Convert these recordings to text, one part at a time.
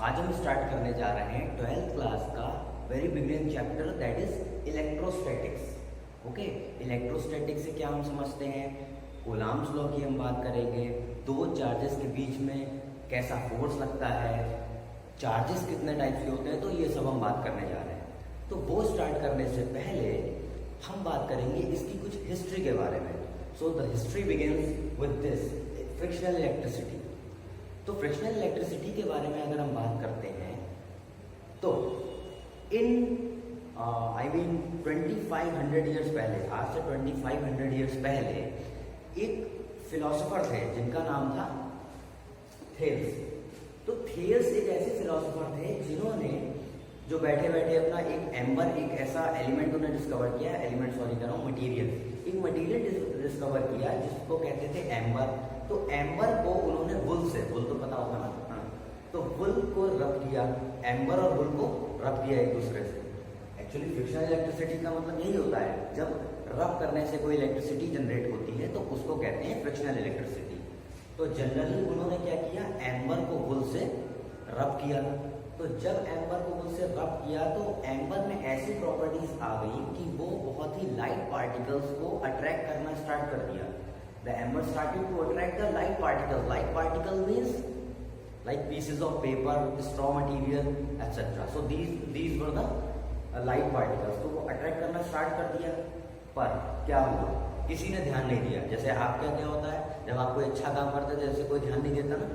आज हम स्टार्ट करने जा रहे हैं 12th क्लास का very beginning chapter that is electrostatics. Okay, electrostatics से क्या हम समझते हैं, कूलम्ब्स लॉ की हम बात करेंगे, दो चार्जेस के बीच में कैसा फोर्स लगता है, चार्जेस कितने टाइप के होते हैं, तो ये सब हम बात करने जा रहे हैं। तो वो स्टार्ट करने से पहले हम बात करेंगे इसकी कुछ हिस्ट्री के बारे में। So the history begins with this frictional electricity. तो फ्रिक्शनल इलेक्ट्रिसिटी के बारे में अगर हम बात करते हैं तो इन 2500 ईयर्स पहले, आज से 2500 ईयर्स पहले एक फिलोसोफर थे जिनका नाम था थेल्स। तो थेल्स एक ऐसे फिलोसोफर थे जिन्होंने जो बैठे बैठे अपना एक एम्बर, एक ऐसा एलिमेंट उन्होंने डिस्कवर किया, एलिमेंट सॉरी कर रहा हूँ, मटीरियल, एक मटीरियल डिस्कवर किया जिसको कहते थे एम्बर। तो एम्बर को उन्होंने वुल से, वुल तो पता होगा ना, हाँ, तो वुल को रब किया, एम्बर और वुल को रब किया एक दूसरे से। एक्चुअली फ्रिक्शनल इलेक्ट्रिसिटी का मतलब यही होता है, जब रब करने से कोई इलेक्ट्रिसिटी जनरेट होती है तो उसको कहते हैं फ्रिक्शनल इलेक्ट्रिसिटी। तो जनरली उन्होंने क्या किया, एम्बर को वुल से रब किया। तो जब एम्बर को वुल से रब किया तो एम्बर में ऐसी प्रॉपर्टीज आ गई कि वो बहुत ही लाइट पार्टिकल्स को अट्रैक्ट करना स्टार्ट कर दिया। The ember started to attract the light particles. Light particle means like pieces of paper, straw material, etc. So these were the light particles. तो वो attract करना start कर दिया। पर क्या हुआ, किसी ने ध्यान नहीं दिया। जैसे आपका क्या होता है, जब आप कोई अच्छा काम करते हैं जैसे कोई ध्यान नहीं देता ना,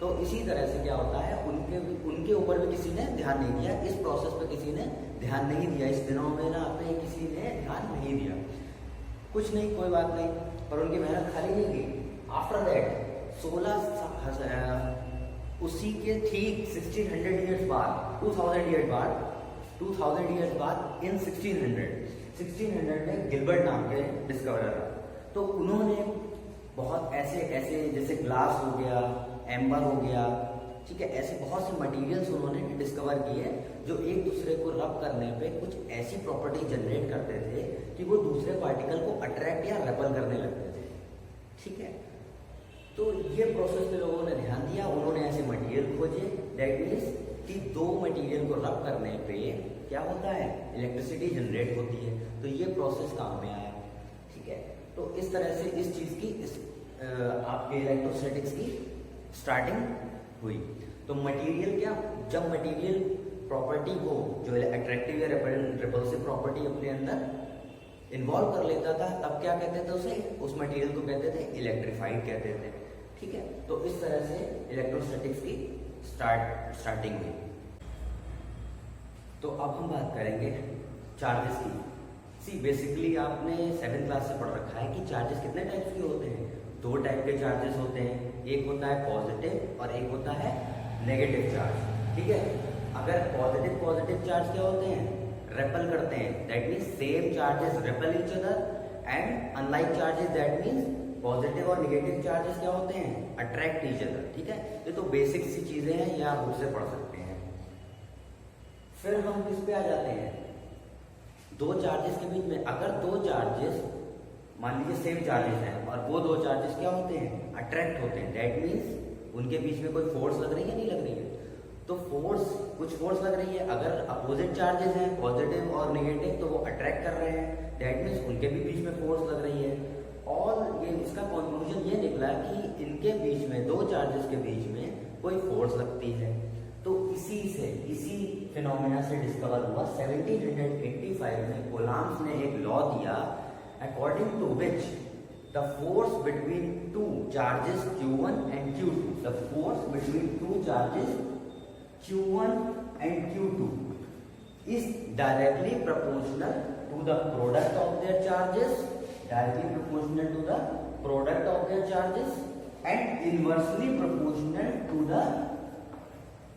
तो इसी तरह से क्या होता है, उनके ऊपर भी किसी ने ध्यान नहीं दिया, इस प्रोसेस पे किसी ने ध्यान नहीं दिया, इस फिनोमेना पे किसी ने ध्यान नहीं दिया। कुछ नहीं, कोई बात नहीं, पर उनकी मेहनत खाली नहीं गई। आफ्टर दैट 16 उसी के ठीक 1600 ईयर्स बाद, 2000 ईयर्स बाद इन 1600 में गिलबर्ट नाम के डिस्कवरर था। तो उन्होंने बहुत ऐसे जैसे ग्लास हो गया, एम्बर हो गया, ठीक है, ऐसे बहुत से मटेरियल्स उन्होंने डिस्कवर किए जो एक दूसरे को रब करने पे कुछ ऐसी प्रॉपर्टी जनरेट करते थे कि वो दूसरे पार्टिकल को अट्रैक्ट या रेपल करने लगते थे। ठीक है, तो ये प्रोसेस पे लोगों ने ध्यान दिया, उन्होंने ऐसे मटेरियल खोजे। दैट मीन्स कि दो मटेरियल को रब करने पे क्या होता है, इलेक्ट्रिसिटी जनरेट होती है। तो ये प्रोसेस काम में आया। ठीक है, तो इस तरह से इस चीज की आपके इलेक्ट्रोस्टैटिक्स की स्टार्टिंग हुई। तो मटेरियल क्या, जब मटेरियल प्रॉपर्टी को जो अट्रैक्टिव या रिपल्सिव प्रॉपर्टी अपने अंदर इन्वॉल्व कर लेता था, तब क्या कहते थे उसे, उस मटेरियल को कहते थे इलेक्ट्रीफाइड कहते थे। ठीक है, तो इस तरह से इलेक्ट्रोस्टैटिक्स की स्टार्टिंग हुई। तो अब हम बात करेंगे चार्जेस की। सी बेसिकली आपने 7th क्लास से पढ़ रखा है कि चार्जेस कितने टाइप के होते हैं। दो टाइप के चार्जेस होते हैं, एक होता है पॉजिटिव और एक होता है नेगेटिव चार्ज। ठीक है, अगर पॉजिटिव चार्ज क्या होते हैं, रेपल करते हैं, that means same charges REPL each other, and unlike charges that means positive और नेगेटिव चार्जेस क्या होते हैं, अट्रैक्ट ईच अदर। ठीक है, ये तो बेसिक सी चीजें हैं, ये आप बुक से पढ़ सकते हैं। फिर हम किस पे आ जाते हैं, दो चार्जेस के बीच में, अगर दो चार्जेस मान लीजिए सेम चार्जेस हैं और वो दो चार्जेस क्या होते हैं, अट्रैक्ट होते हैं, दैट मीन्स उनके बीच में कोई फोर्स लग रही है, नहीं लग रही है। तो कुछ फोर्स लग रही है। अगर अपोजिट चार्जेस हैं, पॉजिटिव और नेगेटिव, तो वो अट्रैक्ट कर रहे हैं, दैट मीन्स उनके भी बीच में फोर्स लग रही है। और ये इसका कंक्लूजन ये निकला कि इनके बीच में, दो चार्जेस के बीच में कोई फोर्स लगती है। तो इसी फिनोमेना से डिस्कवर हुआ 1785 में कूलम्ब्स ने एक लॉ दिया, according to which the force between two charges Q1 and Q2, the force between two charges Q1 and Q2 is directly proportional to the product of their charges, and inversely proportional to the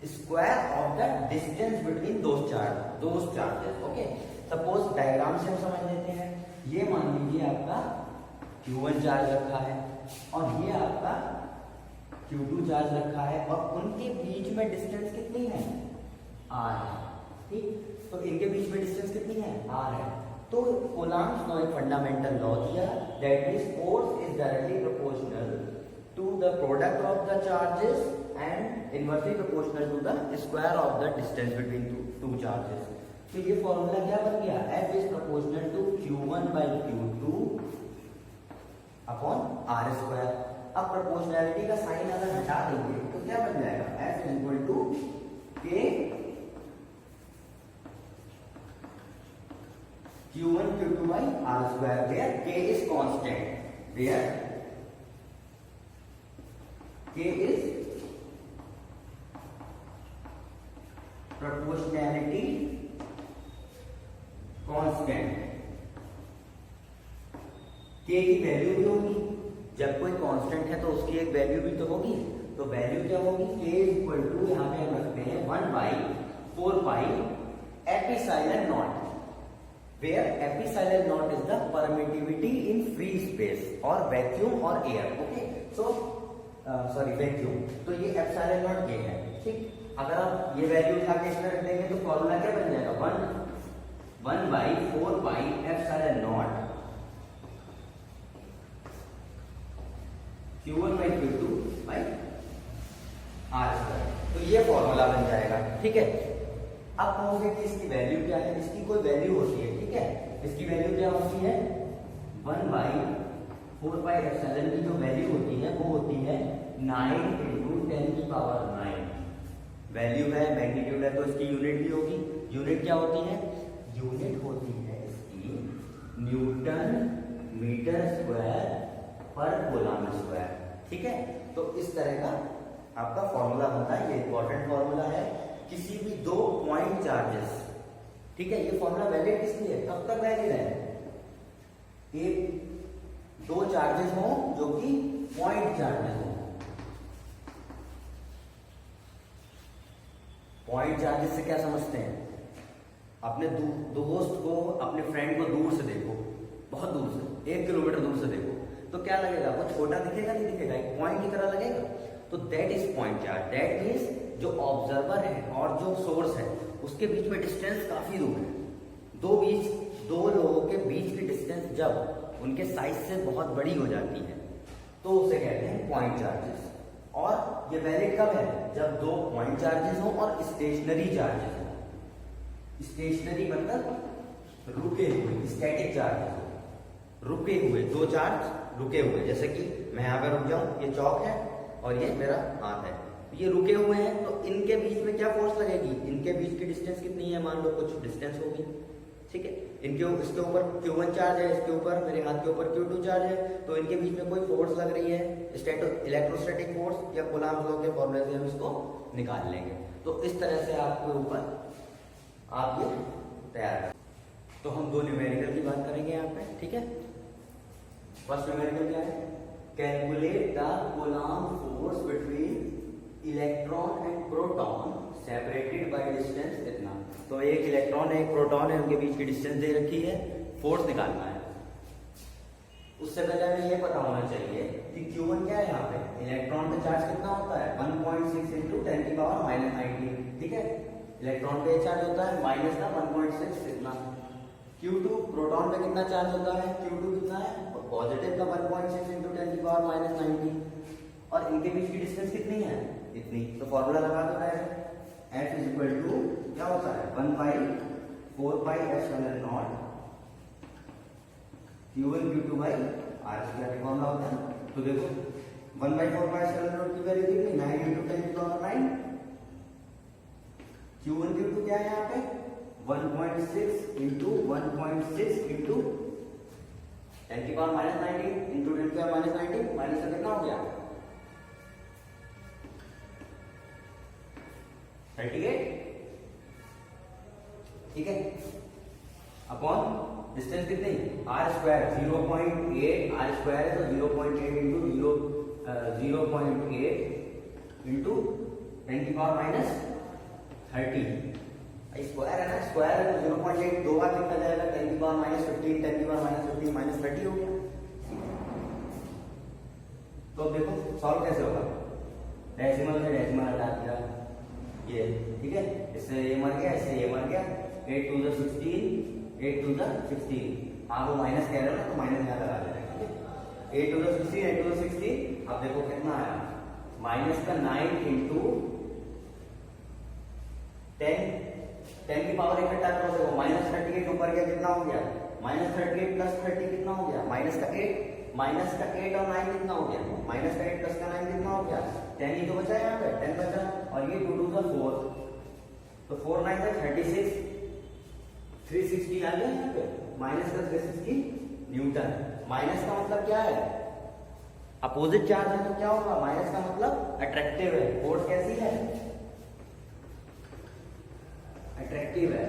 square of the distance between those charges. Okay, suppose diagram से हम समझ लेते हैं। ये मान लीजिए आपका Q1 charge रखा है और ये आपका Q2 चार्ज रखा है, और उनके बीच में डिस्टेंस कितनी है, R है। ठीक, तो इनके बीच में डिस्टेंस कितनी है, R है। तो कूलम्ब्स ने एक फंडामेंटल लॉ दिया, that is force is directly proportional to the product of the charges and inversely proportional to the square of the distance between two charges. तो ये फॉर्मूला क्या बन गया? F is proportional to Q1 by Q2 upon R square. अब proportionality का sign अगर हटा देंगे तो क्या बन जाएगा? F is equal to K Q1 Q2 by R square, where K is constant, where K is proportionality constant। K की वैल्यू भी होगी, जब कोई कांस्टेंट है तो उसकी एक वैल्यू भी तो होगी, तो वैल्यू क्या होगी? K इज इक्वल टू, यहाँ पे हम रखते हैं 1/4 pi epsilon naught, where epsilon naught is the permittivity in free space or vacuum or air। okay, so sorry vacuum, तो ये epsilon naught ये है, ठीक। अगर आप ये वैल्यू उठा के इसमें रख देंगे तो फॉर्मूला क्या बन जाएगा? 1/4 पाई epsilon naught Q1 by Q2 by R square. तो ये फॉर्मूला बन जाएगा, ठीक है। अब कहोगे कि इसकी वैल्यू क्या है? इसकी कोई वैल्यू होती है, ठीक है। इसकी वैल्यू क्या होती है? 1/4 पाई एप्सिलॉन की जो वैल्यू होती है वो होती है 9 × 10⁹। वैल्यू है, मैग्नीट्यूड है, तो इसकी यूनिट भी होगी। यूनिट क्या होती है? यूनिट होती है इसकी न्यूटन मीटर स्क्वायर पर कूलम स्क्वायर, ठीक है। तो इस तरह का आपका फॉर्मूला बनता है, ये इंपॉर्टेंट फॉर्मूला है किसी भी दो पॉइंट चार्जेस, ठीक है। ये फॉर्मूला वैलिड किस लिए? कब तक वैलिड है? एक दो चार्जेस हो जो कि पॉइंट चार्जेस हो। पॉइंट चार्जेस से क्या समझते हैं? अपने दोस्त को, अपने फ्रेंड को दूर से देखो, बहुत दूर से, 1 किलोमीटर दूर से देखो, तो क्या लगेगा? वो छोटा दिखेगा, नहीं दिखेगा, एक पॉइंट की तरह लगेगा। तो that is point charge. That means जो ऑब्जर्वर है और जो सोर्स है उसके बीच में डिस्टेंस काफी दूर है। दो लोगों के बीच की डिस्टेंस जब उनके साइज से बहुत बड़ी हो जाती है तो उसे कहते हैं पॉइंट चार्जेस। और ये वैलिड कब है? जब दो पॉइंट चार्जेस हो और स्टेशनरी चार्जेस हो। स्टेशनरी मतलब रुके हुए, स्टैटिक चार्जेस हो, रुके हुए, दो चार्ज रुके हुए। जैसे कि मैं यहाँ पे रुक जाऊं, ये चौक है और ये मेरा हाथ है, ये रुके हुए हैं, तो इनके बीच में क्या फोर्स लगेगी? इनके बीच की डिस्टेंस कितनी है? मान लो कुछ डिस्टेंस होगी, ठीक है। इसके ऊपर Q1 चार्ज है, इसके ऊपर, मेरे हाथ के ऊपर Q2 चार्ज है, तो इनके बीच में कोई फोर्स लग रही है, इलेक्ट्रोस्टैटिक फोर्स या कूलम्ब लॉ के फॉर्मूले से हम इसको निकाल लेंगे। तो इस तरह से आपके ऊपर आप ये तैयार कर। तो हम दो न्यूमेरिकल की बात करेंगे यहाँ पे, ठीक है। फर्स्ट न्यूमेरिकल क्या है? Calculate the coulomb force between electron and proton separated by distance इतना। तो एक इलेक्ट्रॉन है, एक प्रोटॉन है, उनके बीच की डिस्टेंस दे रखी है, फोर्स निकालना है। उससे पहले हमें ये पता होना चाहिए कि Q1 क्या है? यहाँ पे इलेक्ट्रॉन पे चार्ज कितना होता है? 1.6 × 10⁻⁻⁹, ठीक है। इलेक्ट्रॉन पे चार्ज होता है माइनस का 1.6 इतना। Q2 प्रोटॉन पे कितना चार्ज होता है? Q2 कितना है? पॉजिटिव का 1.6 × 10⁻⁻⁹। और इनके बीच की डिस्टेंस कितनी है? इतनी। तो फॉर्मूला लगा दो direct. F is equal to क्या होता है? 1/4 pi epsilon naught Q1 Q2 by R square formula होता है। तो देखो 1/4 पाई एप्सिलॉन नॉट की वैल्यू कितनी? 9 × 10⁹। Q1 Q2 क्या है यहाँ पे? 1.6 × 1.6 × 10⁻⁻⁹ इंटू 10⁻⁻⁹ माइनस का कितना हो गया? 38, ठीक है। अपॉन डिस्टेंस कितनी? R स्क्वायर 0.8, R स्क्वायर है तो 0.8 × 0.8 × 10⁻30 स्क्वायर है ना, स्क्वायर है तो 0.8 दो बार लिखा जाएगा, 10⁻15 10⁻15 -30 हो गया। तो देखो सॉल्व कैसे होगा? डेसिमल से डेसिमल हटा दिया ये, ठीक है। इससे ये मर गया, इससे ये मर गया, 8 × 16 8 × 16। आप वो माइनस कह रहे हो ना, तो माइनस यहाँ लगा देना, ठीक है। 8 × 16 8 × 16। अब देखो कितना आया? माइनस का 9 इंटू 10 की पावर इकट्ठा करो, देखो माइनस 38 ऊपर गया, कितना हो गया माइनस 38 प्लस 30 कितना हो गया माइनस का 8 और 9 कितना हो गया माइनस का 8 प्लस का 9 कितना हो गया 10 ही तो बचा है, यहाँ पे 10 बचा, और ये 2 2 का 4, तो 4 9 का 36, 360 आ गया यहाँ पे, माइनस का 360 न्यूटन। माइनस का मतलब क्या है, अपोजिट चार्ज है तो क्या होगा, माइनस का मतलब अट्रैक्टिव है, फोर्स कैसी है अट्रैक्टिव है।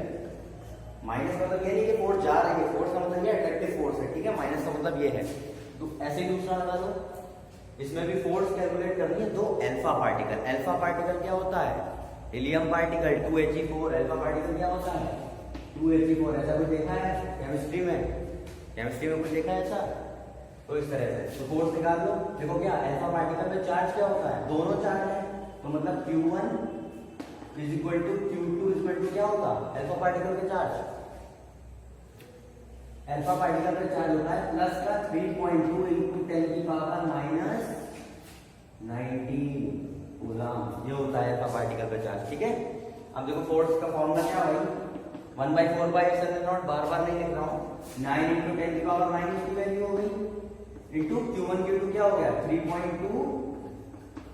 माइनस का मतलब ये नहीं कि फोर्स जा रही है, फोर्स का मतलब ये अट्रैक्टिव फोर्स है, ठीक है, माइनस का मतलब ये है। तो ऐसे दूसरा लगा लो, इसमें भी फोर्स कैलकुलेट करनी है, दो अल्फा पार्टिकल। अल्फा पार्टिकल क्या होता है, helium particle 2He4, alpha particle क्या होता है 2He4। ऐसा कुछ देखा है केमिस्ट्री में, कुछ देखा है ऐसा, तो इस तरह से तो फोर्स निकाल लो। देखो क्या अल्फा पार्टिकल पे चार्ज क्या होता है, दोनों चार्ज है, तो मतलब Q1 is equal to Q2 is equal to क्या होगा अल्फा पार्टिकल पे चार्ज, अल्फा पार्टिकल पे चार्ज होता है प्लस का 3.2 इंटू 10 की पावर माइनस 19 कूलम, ये होता है अल्फा पार्टिकल पे चार्ज, ठीक है। अब देखो फोर्स का फॉर्मूला क्या है भाई, 1/4/0, बार बार नहीं लिख रहा हूँ, 9 इंटू 10 की पावर माइनस की वैल्यू हो गई इंटू Q1 Q2 क्या हो गया 3.2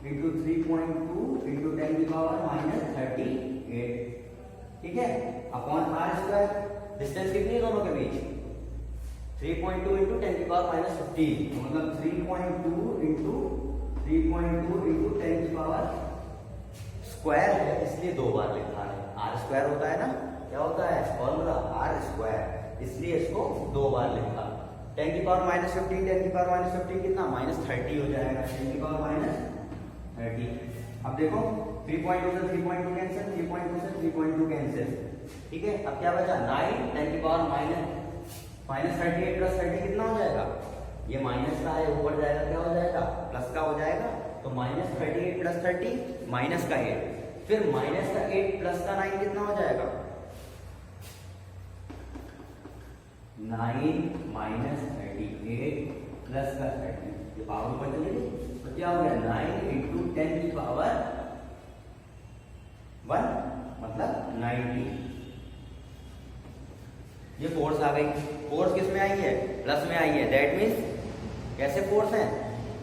इंटू 3.2 इंटू 10 की पावर माइनस 38, ठीक है, अपॉन आर स्क्वायर। डिस्टेंस कितनी है दोनों के बीच 3.2 इंटू 10 की पावर माइनस 15, तो मतलब 3.2 इंटू 10 की पावर स्क्वायर है, इसलिए दो बार लिखा है, आर स्क्वायर होता है ना, क्या होता है फॉर्मूला आर स्क्वायर, इसलिए इसको दो बार लिखा। 10 की पावर माइनस 15, 10 की पावर माइनस 15 कितना माइनस 30 हो जाएगा, 10 की पावर माइनस 30। अब देखो 3.2 से 3.2 कैंसिल, 3.2 से 3.2 कैंसिल, ठीक है। अब क्या बचा 9, 10 की पावर माइनस 38 प्लस 30 कितना हो जाएगा, ये माइनस का है ऊपर जाएगा क्या हो जाएगा प्लस का हो जाएगा, तो माइनस 38 प्लस 30 माइनस का 8, फिर माइनस का 8 प्लस का 9 कितना हो जाएगा 9 माइनस 38 प्लस का 30, ये पावर ऊपर चली गई, तो क्या हो गया 9 इंटू 10 की पावर 1 मतलब 90, ये फोर्स आ गई। फोर्स किस में आई है प्लस में आई है, दैट मीन्स कैसे फोर्स है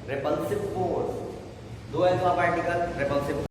रिपल्सिव फोर्स, दो अल्फा पार्टिकल रिपल्सिव